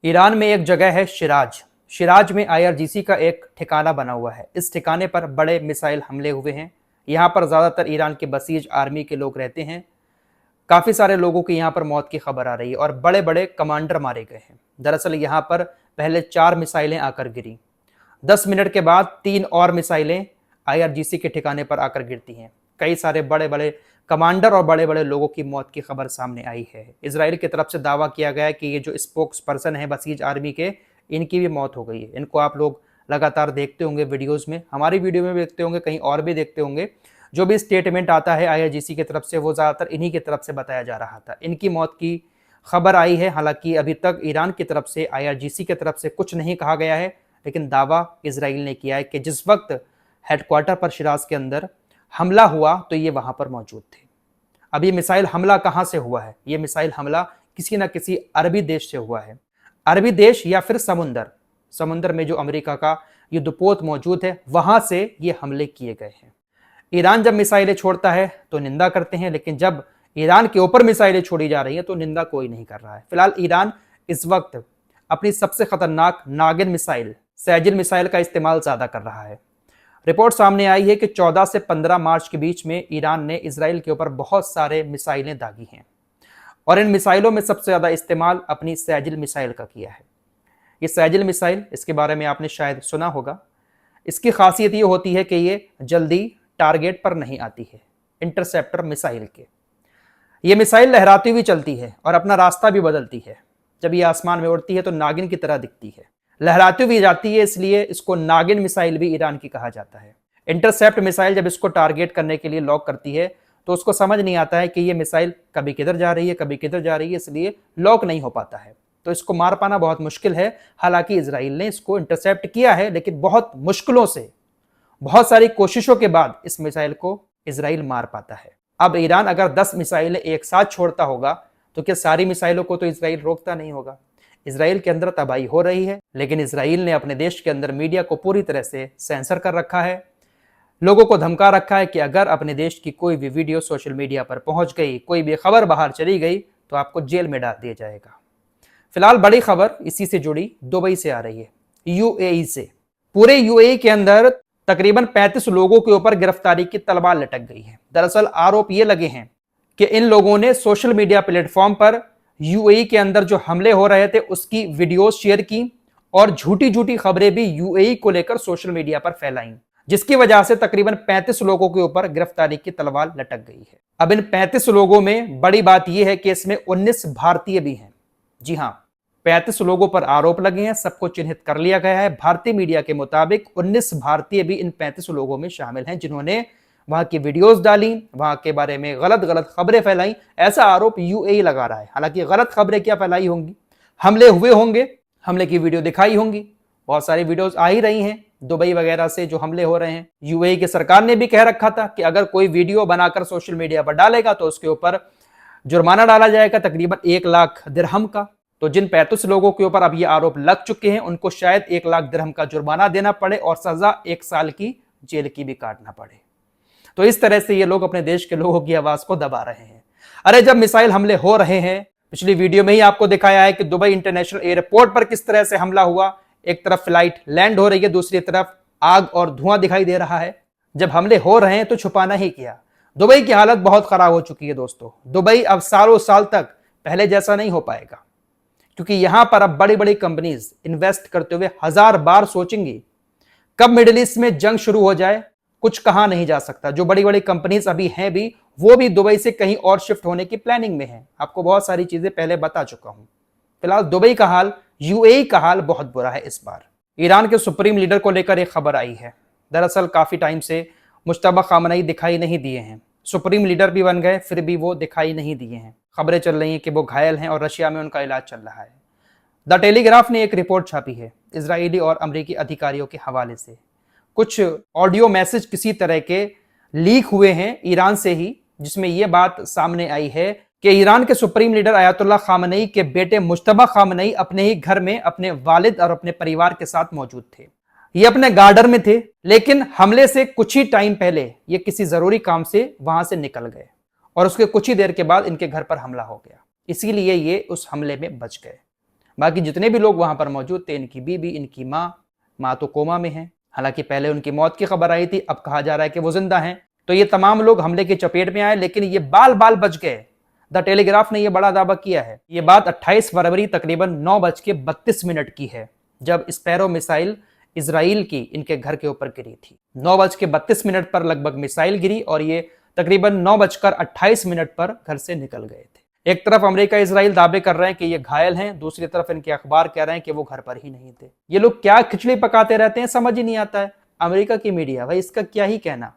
Iran में एक जगह है शिराज। शिराज में आईआरजीसी का एक ठिकाना बना हुआ है। इस ठिकाने पर बड़े मिसाइल हमले हुए हैं। यहाँ पर ज़्यादातर ईरान के बसीज आर्मी के लोग रहते हैं। काफ़ी सारे लोगों की यहाँ पर मौत की खबर आ रही है और बड़े बड़े कमांडर मारे गए हैं। दरअसल यहाँ पर पहले 4 मिसाइलें आकर गिरी। 10 मिनट के बाद 3 और मिसाइलें आईआरजीसी के ठिकाने पर आकर गिरती हैं। कई सारे बड़े बड़े कमांडर और बड़े बड़े लोगों की मौत की खबर सामने आई है। इजराइल की तरफ से दावा किया गया है कि ये जो स्पोक्स पर्सन है बसीज आर्मी के, इनकी भी मौत हो गई है। इनको आप लोग लगातार देखते होंगे वीडियोस में, हमारी वीडियो में भी देखते होंगे, कहीं और भी देखते होंगे। जो भी स्टेटमेंट आता है आईआरजीसी की तरफ से वो ज़्यादातर इन्हीं की तरफ से बताया जा रहा था। इनकी मौत की खबर आई है। हालांकि अभी तक ईरान की तरफ से, आईआरजीसी की तरफ से कुछ नहीं कहा गया है, लेकिन दावा इजराइल ने किया है कि जिस वक्त हेडक्वार्टर पर शिराज के अंदर हमला हुआ तो ये वहां पर मौजूद थे। अब ये मिसाइल हमला कहां से हुआ है? ये मिसाइल हमला किसी न किसी अरबी देश से हुआ है। अरबी देश या फिर समुंदर में जो अमेरिका का युद्धपोत मौजूद है, वहां से ये हमले किए गए हैं। ईरान जब मिसाइलें छोड़ता है तो निंदा करते हैं, लेकिन जब ईरान के ऊपर मिसाइलें छोड़ी जा रही हैं तो निंदा कोई नहीं कर रहा है। फिलहाल ईरान इस वक्त अपनी सबसे खतरनाक नागिन मिसाइल, सैजिल मिसाइल का इस्तेमाल ज्यादा कर रहा है। रिपोर्ट सामने आई है कि 14 से 15 मार्च के बीच में ईरान ने इजराइल के ऊपर बहुत सारे मिसाइलें दागी हैं और इन मिसाइलों में सबसे ज़्यादा इस्तेमाल अपनी सैजिल मिसाइल का किया है। ये सैजिल मिसाइल, इसके बारे में आपने शायद सुना होगा। इसकी खासियत ये होती है कि ये जल्दी टारगेट पर नहीं आती है, इंटरसेप्टर मिसाइल के। ये मिसाइल लहराती हुई चलती है और अपना रास्ता भी बदलती है। जब ये आसमान में उड़ती है तो नागिन की तरह दिखती है, लहराती हुई जाती है, इसलिए इसको नागिन मिसाइल भी ईरान की कहा जाता है। इंटरसेप्ट मिसाइल जब इसको टारगेट करने के लिए लॉक करती है तो उसको समझ नहीं आता है कि ये मिसाइल कभी किधर जा रही है, कभी किधर जा रही है, इसलिए लॉक नहीं हो पाता है। तो इसको मार पाना बहुत मुश्किल है। हालांकि इजराइल ने इसको इंटरसेप्ट किया है, लेकिन बहुत मुश्किलों से, बहुत सारी कोशिशों के बाद इस मिसाइल को इजराइल मार पाता है। अब ईरान अगर 10 मिसाइलें एक साथ छोड़ता होगा तो क्या सारी मिसाइलों को तो इजराइल रोकता नहीं होगा? इजराइल के अंदर तबाही हो रही है, लेकिन इजराइल ने अपने देश के अंदर मीडिया को पूरी तरह से सेंसर कर रखा है। लोगों को धमका रखा है कि अगर अपने देश की कोई भी वीडियो सोशल मीडिया पर पहुंच गई, कोई भी खबर बाहर चली गई तो आपको जेल में डाल दिया जाएगा। फिलहाल बड़ी खबर इसी से जुड़ी दुबई से आ रही है, यूएई से। पूरे यूएई के अंदर तकरीबन 35 लोगों के ऊपर गिरफ्तारी की तलवार लटक गई है। दरअसल आरोप ये लगे हैं कि इन लोगों ने सोशल मीडिया प्लेटफॉर्म पर यूएई के अंदर जो हमले हो रहे थे उसकी वीडियोस शेयर की और झूठी झूठी खबरें भी यूएई को लेकर सोशल मीडिया पर फैलाई, जिसकी वजह से तकरीबन 35 लोगों के ऊपर गिरफ्तारी की तलवार लटक गई है। अब इन 35 लोगों में बड़ी बात यह है कि इसमें 19 भारतीय भी हैं। जी हां, 35 लोगों पर आरोप लगे हैं, सबको चिन्हित कर लिया गया है। भारतीय मीडिया के मुताबिक 19 भारतीय भी इन 35 लोगों में शामिल हैं, जिन्होंने वहां की वीडियोस डाली, वहां के बारे में गलत खबरें फैलाई। ऐसा आरोप यूएई लगा रहा है। हालांकि गलत खबरें क्या फैलाई होंगी, हमले हुए होंगे, हमले की वीडियो दिखाई होंगी, बहुत सारी वीडियोस आ ही रही हैं दुबई वगैरह से जो हमले हो रहे हैं। यूएई की सरकार ने भी कह रखा था कि अगर कोई वीडियो बनाकर सोशल मीडिया पर डालेगा तो उसके ऊपर जुर्माना डाला जाएगा तकरीबन 1 लाख दिरहम का। तो जिन 35 लोगों के ऊपर अब ये आरोप लग चुके हैं उनको शायद 1 लाख दिरहम का जुर्माना देना पड़े और सजा 1 साल की जेल की भी काटना पड़े। तो इस तरह से ये लोग अपने देश के लोगों की आवाज को दबा रहे हैं। अरे जब मिसाइल हमले हो रहे हैं, पिछली वीडियो में ही आपको दिखाया है कि दुबई इंटरनेशनल एयरपोर्ट पर किस तरह से हमला हुआ। एक तरफ फ्लाइट लैंड हो रही है, दूसरी तरफ आग और धुआं दिखाई दे रहा है। जब हमले हो रहे हैं तो छुपाना ही क्या। दुबई की हालत बहुत खराब हो चुकी है दोस्तों। दुबई अब सालों साल तक पहले जैसा नहीं हो पाएगा, क्योंकि यहां पर अब बड़ी बड़ी कंपनीज इन्वेस्ट करते हुए 1000 बार सोचेंगी कब मिडिल ईस्ट में जंग शुरू हो जाए। कुछ कहा नहीं जा सकता। जो बड़ी बड़ी कंपनीज अभी हैं भी, वो भी दुबई से कहीं और शिफ्ट होने की प्लानिंग में है। आपको बहुत सारी चीजें पहले बता चुका हूं। फिलहाल दुबई का हाल, यूएई का हाल बहुत बुरा है इस बार। ईरान के सुप्रीम लीडर को लेकर एक खबर आई है। दरअसल काफी टाइम से मुश्तबा खामनेई दिखाई नहीं दिए हैं। सुप्रीम लीडर भी बन गए, फिर भी वो दिखाई नहीं दिए हैं। खबरें चल रही हैं कि वो घायल हैं और रशिया में उनका इलाज चल रहा है। द टेलीग्राफ ने एक रिपोर्ट छापी है इजरायली और अमेरिकी अधिकारियों के हवाले से। कुछ ऑडियो मैसेज किसी तरह के लीक हुए हैं ईरान से ही, जिसमें यह बात सामने आई है कि ईरान के सुप्रीम लीडर अयातुल्लाह खामनेई के बेटे मुश्तबा खामनेई अपने ही घर में अपने वालिद और अपने परिवार के साथ मौजूद थे। ये अपने गार्डन में थे, लेकिन हमले से कुछ ही टाइम पहले ये किसी जरूरी काम से वहां से निकल गए और उसके कुछ ही देर के बाद इनके घर पर हमला हो गया। इसीलिए ये उस हमले में बच गए। बाकी जितने भी लोग वहां पर मौजूद थे, इनकी बीबी, इनकी माँ तो कोमा में है। हालांकि पहले उनकी मौत की खबर आई थी, अब कहा जा रहा है कि वो जिंदा हैं। तो ये तमाम लोग हमले की चपेट में आए, लेकिन ये बाल बाल बच गए। द टेलीग्राफ ने यह बड़ा दावा किया है। ये बात 28 फरवरी तकरीबन 9:32 की है, जब स्पैरो मिसाइल इजराइल की इनके घर के ऊपर गिरी थी। 9:32 पर लगभग मिसाइल गिरी और ये तकरीबन 9:28 पर घर से निकल गए थे। एक तरफ अमेरिका इजराइल दावे कर रहे हैं कि ये घायल हैं, दूसरी तरफ इनके अखबार कह रहे हैं कि वो घर पर ही नहीं थे। ये लोग क्या खिचड़ी पकाते रहते हैं, समझ ही नहीं आता है। अमेरिका की मीडिया, भाई इसका क्या ही कहना।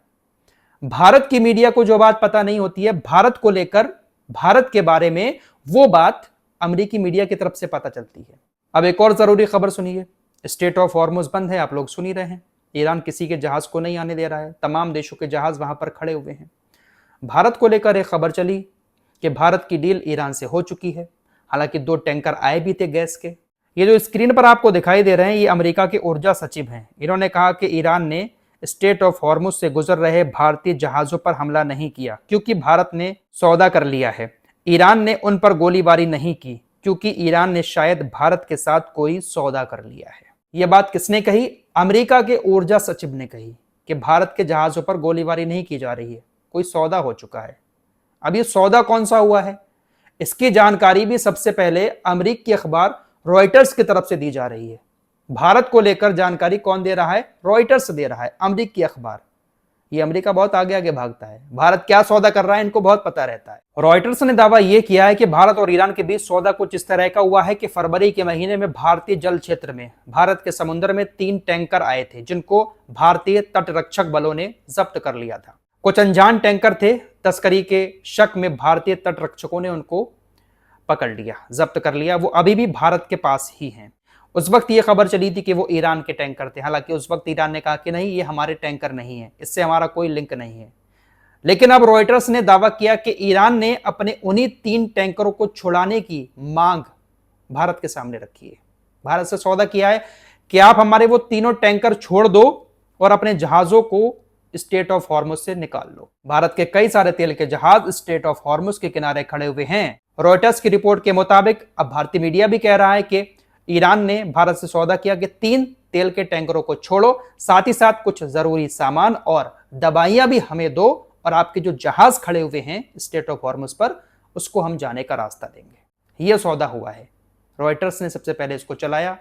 भारत की मीडिया को जो बात पता नहीं होती है भारत को लेकर, भारत के बारे में, वो बात अमेरिकी मीडिया की तरफ से पता चलती है। अब एक और जरूरी खबर सुनिए। स्टेट ऑफ हॉर्मुज बंद है, आप लोग सुन ही रहे हैं। ईरान किसी के जहाज को नहीं आने दे रहा है, तमाम देशों के जहाज वहां पर खड़े हुए हैं। भारत को लेकर एक खबर चली कि भारत की डील ईरान से हो चुकी है। हालांकि 2 टैंकर आए भी थे गैस के। ये जो स्क्रीन पर आपको दिखाई दे रहे हैं, ये अमेरिका के ऊर्जा सचिव हैं। इन्होंने कहा कि ईरान ने स्टेट ऑफ हॉर्मुज से गुजर रहे भारतीय जहाजों पर हमला नहीं किया क्योंकि भारत ने सौदा कर लिया है। ईरान ने उन पर गोलीबारी नहीं की क्योंकि ईरान ने शायद भारत के साथ कोई सौदा कर लिया है। यह बात किसने कही? अमेरिका के ऊर्जा सचिव ने कही कि भारत के जहाजों पर गोलीबारी नहीं की जा रही है, कोई सौदा हो चुका है। अब ये सौदा कौन सा हुआ है, इसकी जानकारी भी सबसे पहले अमेरिकी अखबार रॉयटर्स की तरफ से दी जा रही है। भारत को लेकर जानकारी कौन दे रहा है? रॉयटर्स दे रहा है, अमेरिकी अखबार। ये अमेरिका बहुत आगे आगे भागता है, भारत क्या सौदा कर रहा है इनको बहुत पता रहता है। रॉयटर्स ने दावा यह किया है कि भारत और ईरान के बीच सौदा कुछ इस तरह का हुआ है कि फरवरी के महीने में भारतीय जल क्षेत्र में, भारत के समुद्र में 3 टैंकर आए थे जिनको भारतीय तटरक्षक बलों ने जब्त कर लिया था। कुछ अनजान टैंकर थे, तस्करी के शक में भारतीय तटरक्षकों ने उनको पकड़ लिया, जब्त कर लिया। वो अभी भी भारत के पास ही हैं। उस वक्त ये खबर चली थी कि वो ईरान के टैंकर थे। हालांकि उस वक्त ईरान ने कहा कि नहीं, ये हमारे टैंकर नहीं है, इससे हमारा कोई लिंक नहीं है। लेकिन अब रॉयटर्स ने दावा किया कि ईरान ने अपने उन्हीं 3 टैंकरों को छुड़ाने की मांग भारत के सामने रखी है। भारत से सौदा किया है कि आप हमारे वो तीनों टैंकर छोड़ दो और अपने जहाजों को स्टेट ऑफ हॉर्मुज से निकाल लो। भारत के कई सारे तेल के जहाज स्टेट ऑफ हॉर्मुज के किनारे खड़े हुए हैं। रॉयटर्स की रिपोर्ट के मुताबिक अब भारतीय मीडिया भी कह रहा है कि ईरान ने भारत से सौदा किया कि 3 तेल के टैंकरों को छोड़ो, साथ ही साथ कुछ जरूरी सामान और दवाइयां भी हमें दो, और आपके जो जहाज खड़े हुए हैं स्टेट ऑफ हॉर्मुज पर, उसको हम जाने का रास्ता देंगे। यह सौदा हुआ है। रॉयटर्स ने सबसे पहले इसको चलाया।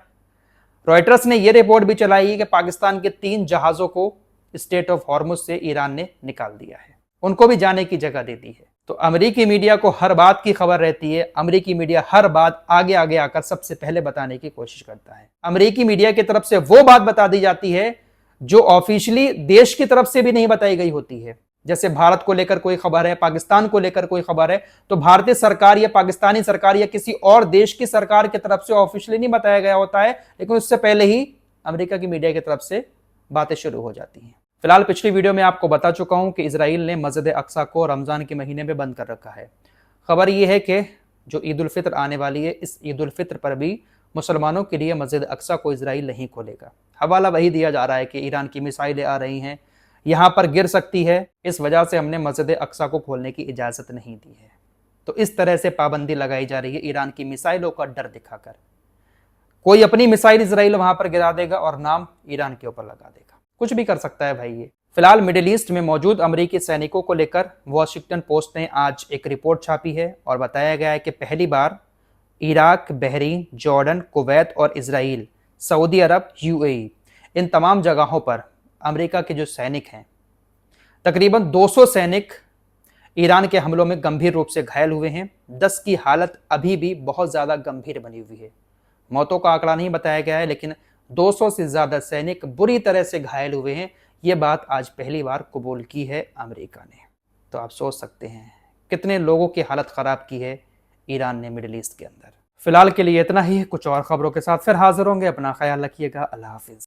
रॉयटर्स ने यह रिपोर्ट भी चलाई कि पाकिस्तान के 3 जहाजों को स्टेट ऑफ हॉर्मुज से ईरान ने निकाल दिया है, उनको भी जाने की जगह दे दी है। तो अमेरिकी मीडिया को हर बात की खबर रहती है। अमेरिकी मीडिया हर बात आगे आगे आकर सबसे पहले बताने की कोशिश करता है। अमेरिकी मीडिया की तरफ से वो बात बता दी जाती है जो ऑफिशियली देश की तरफ से भी नहीं बताई गई होती है। जैसे भारत को लेकर कोई खबर है, पाकिस्तान को लेकर कोई खबर है, तो भारतीय सरकार या पाकिस्तानी सरकार या किसी और देश की सरकार की तरफ से ऑफिशियली नहीं बताया गया होता है, लेकिन उससे पहले ही अमेरिका की मीडिया की तरफ से बातें शुरू हो जाती हैं। फिलहाल पिछली वीडियो में आपको बता चुका हूं कि इजराइल ने मस्जिद अक्सा को रमजान के महीने में बंद कर रखा है। खबर यह है कि जो ईद उल फित्र आने वाली है, इस ईद उल फित्र पर भी मुसलमानों के लिए मस्जिद अक्सा को इजराइल नहीं खोलेगा। हवाला वही दिया जा रहा है कि ईरान की मिसाइलें आ रही हैं, यहां पर गिर सकती है, इस वजह से हमने मस्जिद अक्सा को खोलने की इजाजत नहीं दी है। तो इस तरह से पाबंदी लगाई जा रही है ईरान की मिसाइलों का डर दिखाकर। कोई अपनी मिसाइल इजराइल वहां पर गिरा देगा और नाम ईरान के ऊपर लगा देगा। कुछ भी कर सकता है भाई ये। फिलहाल मिडिल ईस्ट में मौजूद अमेरिकी सैनिकों को लेकर वॉशिंगटन पोस्ट ने आज एक रिपोर्ट छापी है और बताया गया है कि पहली बार इराक, बहरीन, जॉर्डन, कुवैत और इजराइल, सऊदी अरब, यूएई, इन तमाम जगहों पर अमेरिका के जो सैनिक हैं, तकरीबन 200 सैनिक ईरान के हमलों में गंभीर रूप से घायल हुए हैं। 10 की हालत अभी भी बहुत ज़्यादा गंभीर बनी हुई है। मौतों का आंकड़ा नहीं बताया गया है, लेकिन 200 से ज़्यादा सैनिक बुरी तरह से घायल हुए हैं। ये बात आज पहली बार कबूल की है अमेरिका ने। तो आप सोच सकते हैं कितने लोगों की हालत ख़राब की है ईरान ने मिडिल ईस्ट के अंदर। फिलहाल के लिए इतना ही, कुछ और खबरों के साथ फिर हाजिर होंगे। अपना ख्याल रखिएगा। अल्लाह हाफिज़।